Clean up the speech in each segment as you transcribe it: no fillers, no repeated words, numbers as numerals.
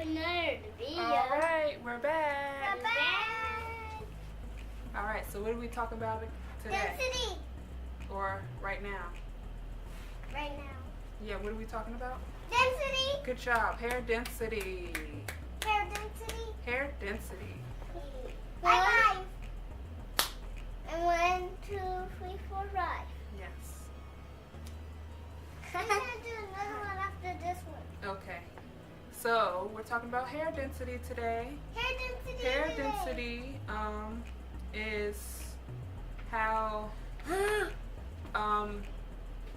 another video. Alright, we're back. Bye. Alright, so what are we talking about today? Density. Or right now? Right now. Yeah, what are we talking about? Density. Good job. Hair density. Hair density. Hair density. Five. And 1, 2, 3, 4, 5. Yes. I'm gonna do another one after this one. Okay. So we're talking about hair density today. Hair density. Hair density is how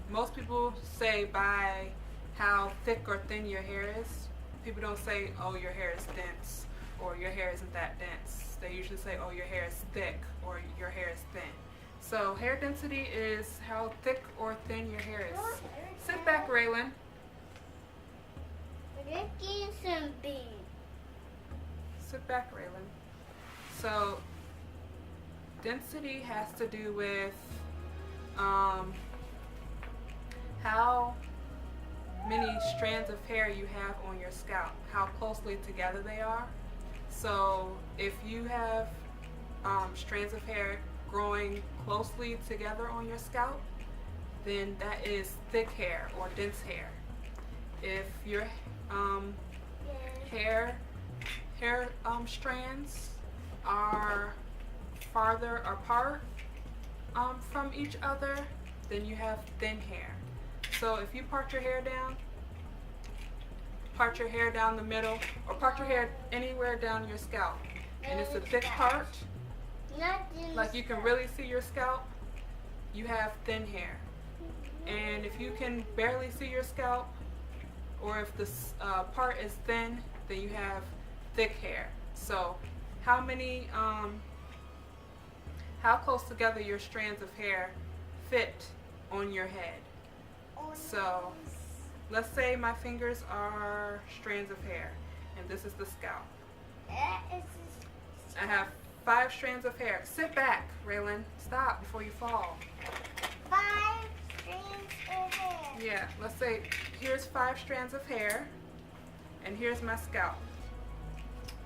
most people say by how thick or thin your hair is. People don't say, oh, your hair is dense, or your hair isn't that dense. They usually say, oh, your hair is thick, or your hair is thin. So hair density is how thick or thin your hair is. Sit back, Raylan. We're drinking some beans. Sit back, Raylan. So density has to do with how many strands of hair you have on your scalp, how closely together they are. So if you have strands of hair growing closely together on your scalp, then that is thick hair or dense hair. If your hair strands are farther apart from each other, then you have thin hair. So if you part your hair down the middle, or part your hair anywhere down your scalp, and it's a thick part, like you can really see your scalp, you have thin hair. And if you can barely see your scalp, or if this part is thin, then you have thick hair. So how close together your strands of hair fit on your head. So let's say my fingers are strands of hair, and this is the scalp. I have 5 strands of hair. Sit back, Raylan. Stop before you fall. 5 strands of hair. Yeah, let's say here's 5 strands of hair, and here's my scalp.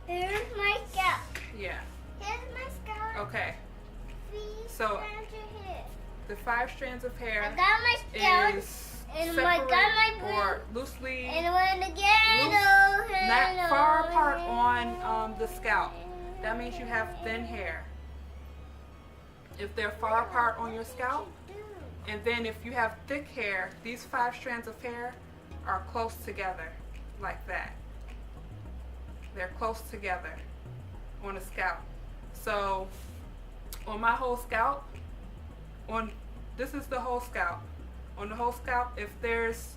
Here's my scalp. Yeah. Here's my scalp. Okay. 3 So, strands of hair. The 5 strands of hair I got my scalp. is And separate I got my blue. or loosely, And when again, not far apart on the scalp. That means you have thin hair. If they're far apart on your scalp, and then if you have thick hair, these 5 strands of hair are close together, like that. They're close together on the scalp. So on my whole scalp, this is the whole scalp. On the whole scalp, if there's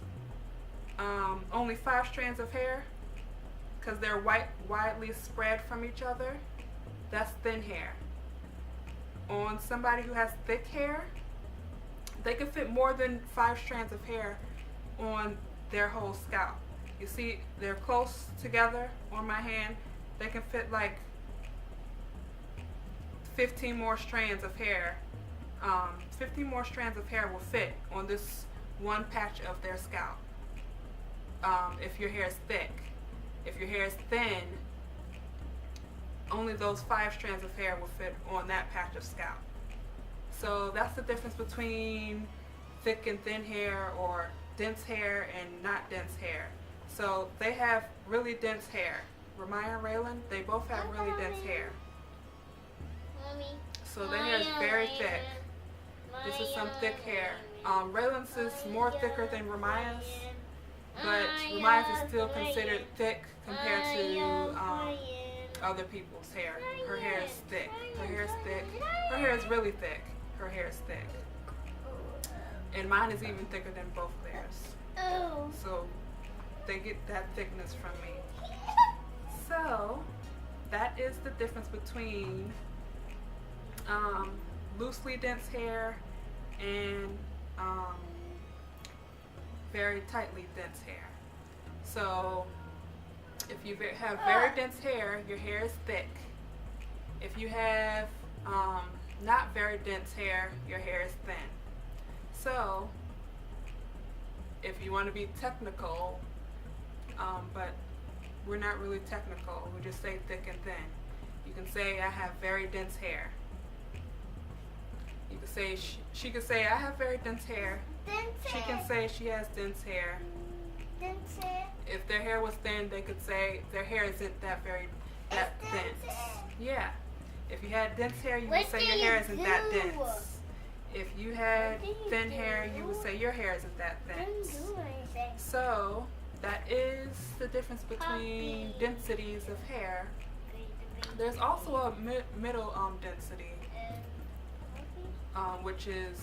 only 5 strands of hair, because they're widely spread from each other, that's thin hair. On somebody who has thick hair, they can fit more than 5 strands of hair on their whole scalp. You see, they're close together on my hand. They can fit like 15 more strands of hair. 15 more strands of hair will fit on this one patch of their scalp. If your hair is thick. If your hair is thin, only those 5 strands of hair will fit on that patch of scalp. So that's the difference between thick and thin hair, or dense hair and not dense hair. So they have really dense hair. Ramaya and Raylan, they both have really dense hair. Mommy. So their hair is very thick. This is some thick hair. Raylan's is more thicker than Ramaya's, but Ramaya's is still considered thick compared to other people's hair. Her hair is thick. Her hair is thick. Her hair is really thick. Her hair is thick. And mine is even thicker than both theirs. Oh. So they get that thickness from me. So that is the difference between loosely dense hair and very tightly dense hair. So if you have very dense hair, your hair is thick. If you have not very dense hair, your hair is thin. So if you want to be technical, but we're not really technical. We just say thick and thin. You can say I have very dense hair. You can say she could say I have very dense hair. She can say she has dense hair. If their hair was thin, they could say their hair isn't that dense. Yeah. If you had dense hair, you would say your hair isn't that dense. If you had thin hair, you would say your hair isn't that dense. So that is the difference between densities of hair. There's also a middle density, which is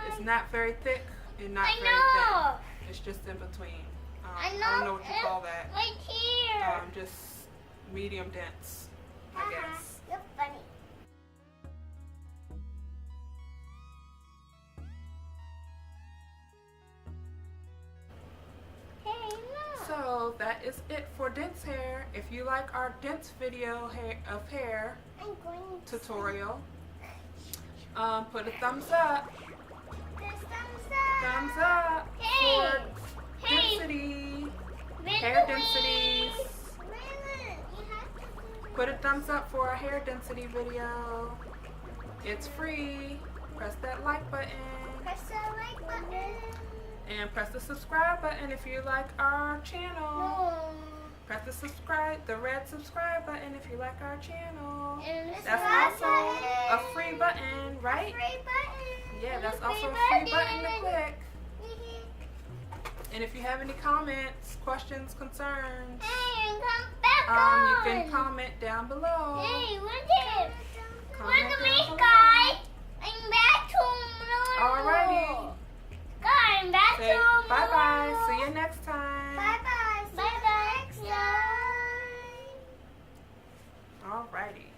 it's not very thick and not very thin. It's just in between. I don't know what you call that. Right here. Just medium dense, I guess. You're funny. Hey, look. So that is it for dense hair. If you like our dense video of hair I'm going to tutorial, put a thumbs up. Thumbs up Hey. for Hey. density, Run hair away. densities. Run. You have to do Put a thumbs up for our hair density video. It's free. Press that like button. Press the like button. And press the subscribe button if you like our channel. No. Press the red subscribe button if you like our channel. And the That's subscribe also button. a free button, right? Free button. Yeah, And that's the also a free button to click. And if you have any comments, questions, concerns, Hey, and come back you on. can comment down below. Hey, what's it? Comment Where's the down week, below. guys? I'm back to Alrighty. Guys, I'm back Say to bye-bye. See you next time. Bye-bye. Bye-bye. Alrighty.